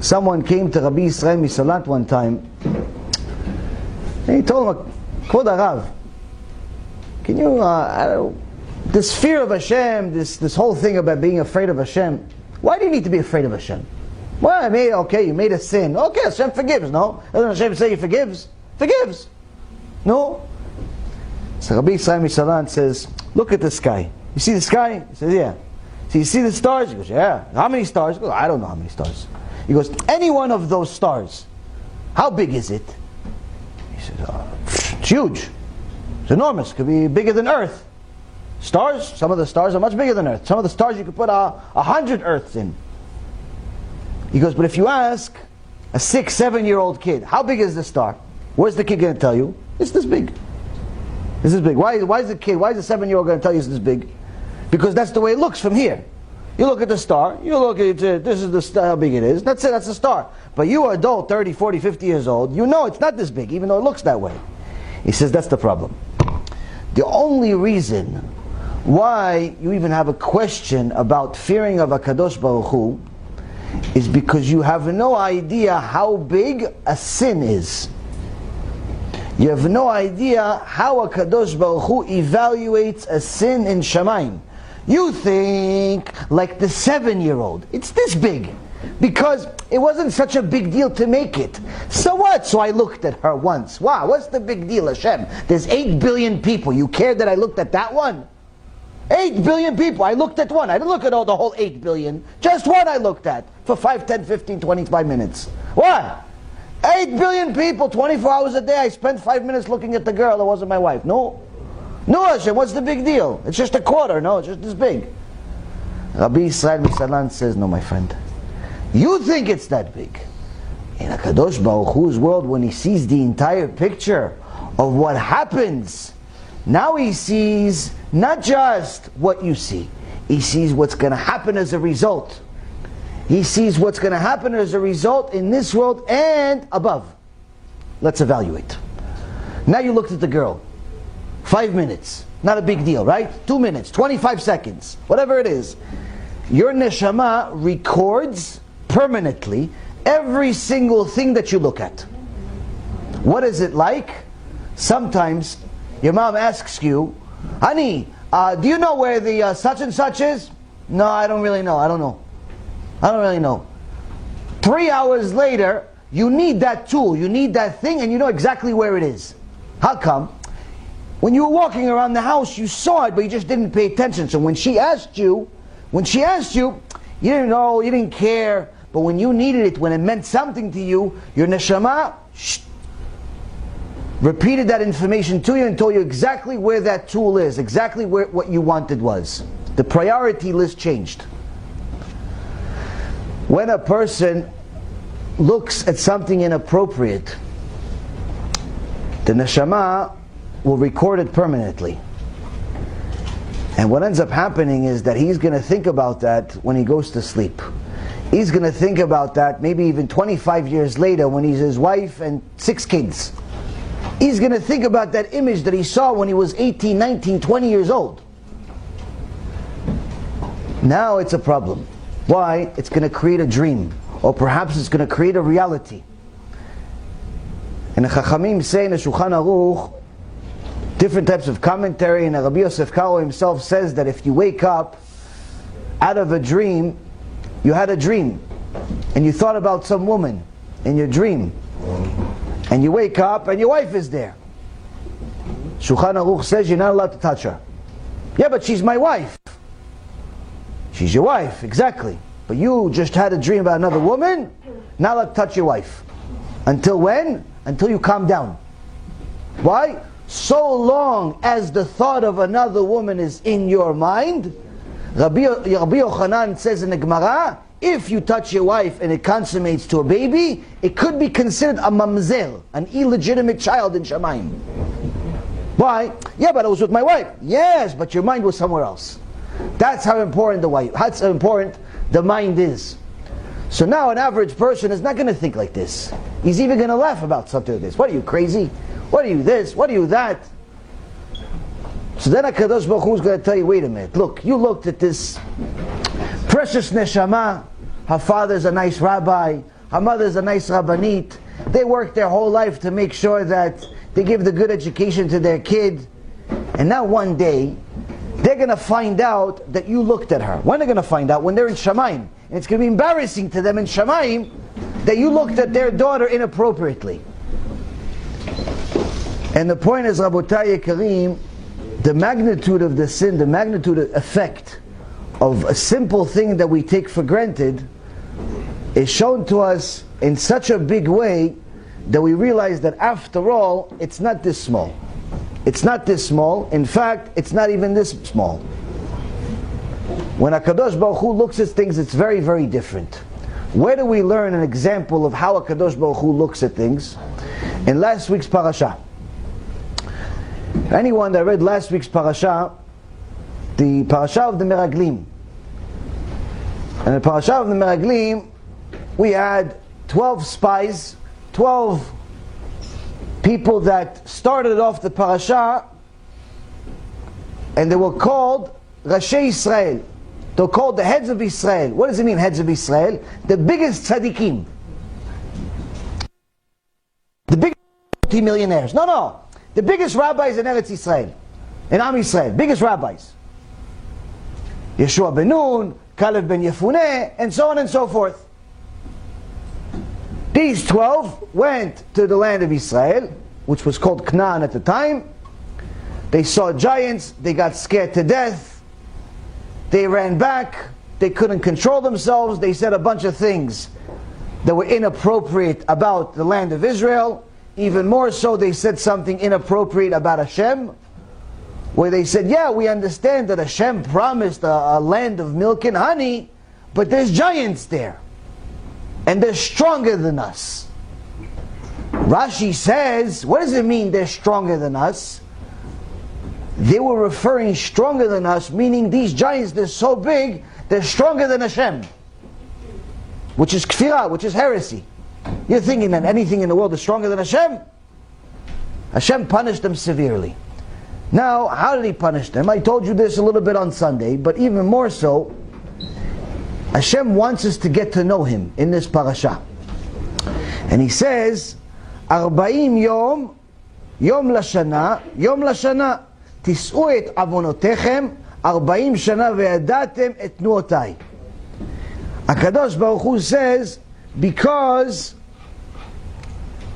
Someone came to Rabbi Israel Misalant one time, and he told him, Kvod Harav, can you, this fear of Hashem, this whole thing about being afraid of Hashem, why do you need to be afraid of Hashem? Well, you made a sin. Okay, Hashem forgives, no? Doesn't Hashem say He forgives? Forgives. No? So Rabbi Israel Misalant says, look at the sky. You see the sky? He says, yeah. So you see the stars? He goes, yeah. How many stars? He goes, I don't know how many stars. He goes, any one of those stars, how big is it? He says, it's huge. It's enormous. It could be bigger than Earth. Stars, some of the stars are much bigger than Earth. Some of the stars you could put 100 Earths in. He goes, but if you ask a 6-7-year-old kid, how big is the star? Where's the kid going to tell you? It's this big. It's this big. Why is the 7-year-old going to tell you it's this big? Because that's the way it looks from here. You look at the star, you look at it, this is the star, how big it is. That's it, that's the star. But you are adult, 30, 40, 50 years old, you know it's not this big, even though it looks that way. He says that's the problem. The only reason why you even have a question about fearing of HaKadosh Baruch Hu is because you have no idea how big a sin is. You have no idea how HaKadosh Baruch Hu evaluates a sin in Shamayim. You think like the 7-year-old, it's this big, because it wasn't such a big deal to make it. So what? So I looked at her once. Wow, what's the big deal, Hashem? There's 8 billion people. You care that I looked at that one? 8 billion people. I looked at one. I didn't look at the whole 8 billion. Just one I looked at for 5, 10, 15, 25 minutes. What? 8 billion people, 24 hours a day. I spent 5 minutes looking at the girl that wasn't my wife. No. No, Hashem, what's the big deal? It's just a quarter. No, it's just this big. Rabbi Israel Misalant says, no, my friend. You think it's that big. In HaKadosh Baruch Hu's world, when He sees the entire picture of what happens, now He sees not just what you see. He sees what's going to happen as a result. He sees what's going to happen as a result in this world and above. Let's evaluate. Now you looked at the girl. 5 minutes. Not a big deal, right? 2 minutes, 25 seconds, whatever it is. Your neshama records permanently every single thing that you look at. What is it like? Sometimes your mom asks you, honey, do you know where the such and such is? No, I don't really know. I don't really know. 3 hours later, you need that tool, you need that thing, and you know exactly where it is. How come? When you were walking around the house, you saw it, but you just didn't pay attention. So when she asked you, you didn't know, you didn't care. But when you needed it, when it meant something to you, your neshama repeated that information to you and told you exactly where that tool is, exactly where what you wanted was. The priority list changed. When a person looks at something inappropriate, the neshama will record it permanently. And what ends up happening is that he's going to think about that when he goes to sleep. He's going to think about that maybe even 25 years later when he's his wife and 6 kids. He's going to think about that image that he saw when he was 18, 19, 20 years old. Now it's a problem. Why? It's going to create a dream. Or perhaps it's going to create a reality. And the Chachamim say in the Shulchan Aruch, different types of commentary, and Rabbi Yosef Karo himself says that if you wake up out of a dream, you had a dream, and you thought about some woman in your dream, and you wake up and your wife is there. Shulchan Aruch says you're not allowed to touch her. Yeah, but she's my wife. She's your wife, exactly. But you just had a dream about another woman, not allowed to touch your wife. Until when? Until you calm down. Why? So long as the thought of another woman is in your mind, Rabbi Yochanan says in the Gemara, if you touch your wife and it consummates to a baby, it could be considered a mamzer, an illegitimate child in Shamayim. Why? Yeah, but I was with my wife. Yes, but your mind was somewhere else. That's how important that's how important the mind is. So now an average person is not going to think like this. He's even going to laugh about something like this. What are you, crazy? What are you this? What are you that? So then HaKadosh Baruch Hu is going to tell you, wait a minute, look, you looked at this precious neshama, her father's a nice rabbi, her mother's a nice rabbanit. They work their whole life to make sure that they give the good education to their kid. And now one day, they're going to find out that you looked at her. When they're going to find out? When they're in Shamayim. And it's going to be embarrassing to them in Shamayim that you looked at their daughter inappropriately. And the point is, Rabotai Yekarim, the magnitude of the sin, the magnitude of effect of a simple thing that we take for granted is shown to us in such a big way that we realize that after all, it's not this small. It's not this small. In fact, it's not even this small. When HaKadosh Baruch Hu looks at things, it's very, very different. Where do we learn an example of how HaKadosh Baruch Hu looks at things? In last week's parasha. Anyone that read last week's parasha, the parasha of the Meraglim. And the parasha of the Meraglim, we had 12 spies, 12 people that started off the parasha, and they were called Rashi Israel. They were called the heads of Israel. What does it mean, heads of Israel? The biggest tzaddikim. The biggest multi-millionaires. No. The biggest rabbis in Eretz Israel. In Am Israel. Biggest rabbis. Yeshua ben Nun, Caleb ben Yefuneh, and so on and so forth. These 12 went to the land of Israel, which was called Canaan at the time. They saw giants, they got scared to death, they ran back, they couldn't control themselves, they said a bunch of things that were inappropriate about the land of Israel. Even more so, they said something inappropriate about Hashem, where they said, yeah, we understand that Hashem promised a land of milk and honey, but there's giants there. And they're stronger than us. Rashi says, what does it mean they're stronger than us? They were referring stronger than us, meaning these giants, they're so big, they're stronger than Hashem. Which is kfirah, which is heresy. You're thinking that anything in the world is stronger than Hashem? Hashem punished them severely. Now, how did He punish them? I told you this a little bit on Sunday, but even more so, Hashem wants us to get to know Him in this parasha. And He says, 40 yom, yom lashana, tis'u et avonotechem, 40 shana ve'adatem et nuotai. HaKadosh Baruch Hu says, because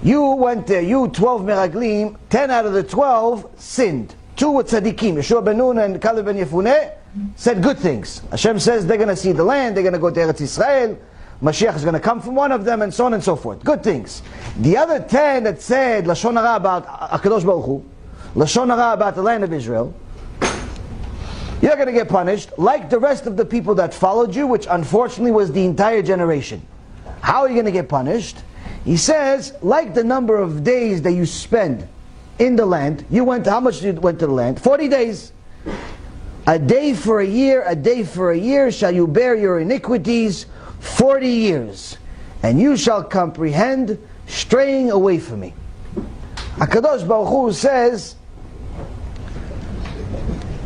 you went there, you 12 meraglim, 10 out of the 12 sinned. 2 were tzaddikim, Yeshua ben Nun and Caleb ben Yefuneh, said good things. Hashem says they're going to see the land, they're going to go to Eretz Israel, Mashiach is going to come from one of them, and so on and so forth. Good things. The other 10 that said Lashon Hara about HaKadosh Baruch Hu, Lashon Hara about the land of Israel, you're going to get punished like the rest of the people that followed you, which unfortunately was the entire generation. How are you going to get punished? He says, like the number of days that you spend in the land, you went, how much you went to the land? 40 days. A day for a year, a day for a year shall you bear your iniquities 40 years, and you shall comprehend straying away from me. HaKadosh Baruch Hu says,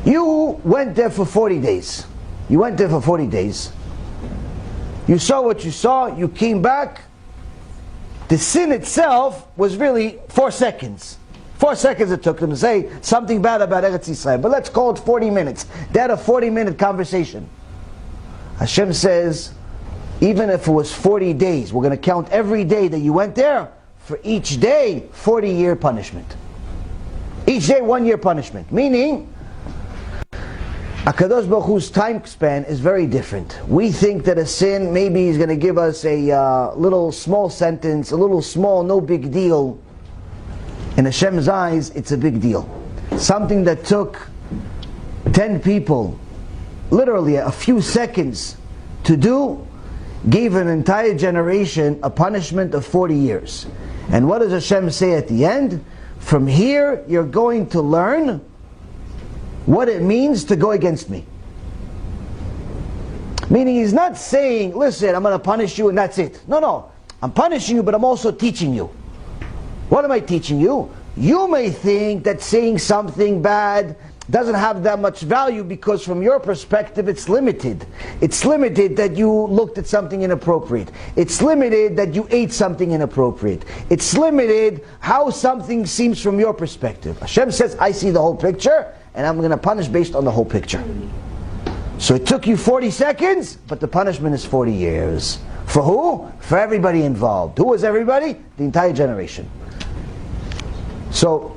you went there for 40 days. You went there for 40 days. You saw what you saw, you came back. The sin itself was really 4 seconds. 4 seconds it took them to say something bad about Eretz Yisrael. But let's call it 40 minutes. They had a 40-minute conversation. Hashem says, even if it was 40 days, we're going to count every day that you went there. For each day, 40-year punishment. Each day, 1 year punishment. Meaning, HaKadosh Baruch Hu's time span is very different. We think that a sin, maybe He's going to give us a little small sentence, a little small, no big deal. In Hashem's eyes, it's a big deal. Something that took 10 people, literally a few seconds to do, gave an entire generation a punishment of 40 years. And what does Hashem say at the end? From here, you're going to learn what it means to go against me. Meaning He's not saying, listen, I'm going to punish you and that's it. No. I'm punishing you, but I'm also teaching you. What am I teaching you? You may think that saying something bad doesn't have that much value because from your perspective it's limited. It's limited that you looked at something inappropriate. It's limited that you ate something inappropriate. It's limited how something seems from your perspective. Hashem says, I see the whole picture and I'm going to punish based on the whole picture. So it took you 40 seconds, but the punishment is 40 years. For who? For everybody involved. Who was everybody? The entire generation. So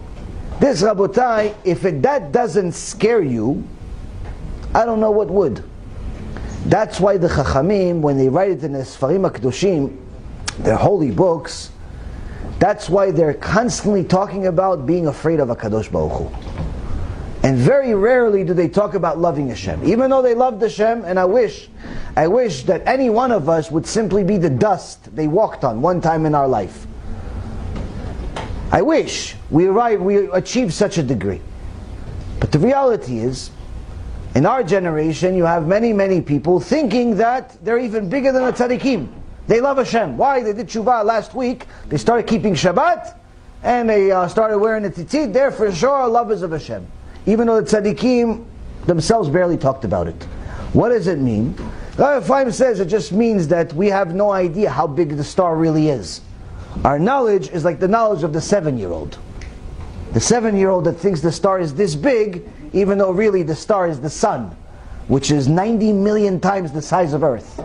this, Rabotai, if that doesn't scare you, I don't know what would. That's why the Chachamim, when they write it in the Sfarim HaKadoshim, their holy books, that's why they're constantly talking about being afraid of HaKadosh Baruch Hu. And very rarely do they talk about loving Hashem. Even though they loved Hashem, and I wish that any one of us would simply be the dust they walked on one time in our life. I wish we achieved such a degree. But the reality is, in our generation, you have many, many people thinking that they're even bigger than the tzaddikim. They love Hashem. Why? They did tshuva last week. They started keeping Shabbat, and they started wearing the tzitzit. They're for sure lovers of Hashem. Even though the tzaddikim themselves barely talked about it. What does it mean? Rabbi Chaim says it just means that we have no idea how big the star really is. Our knowledge is like the knowledge of the 7-year-old. The 7-year-old that thinks the star is this big, even though really the star is the sun, which is 90 million times the size of Earth.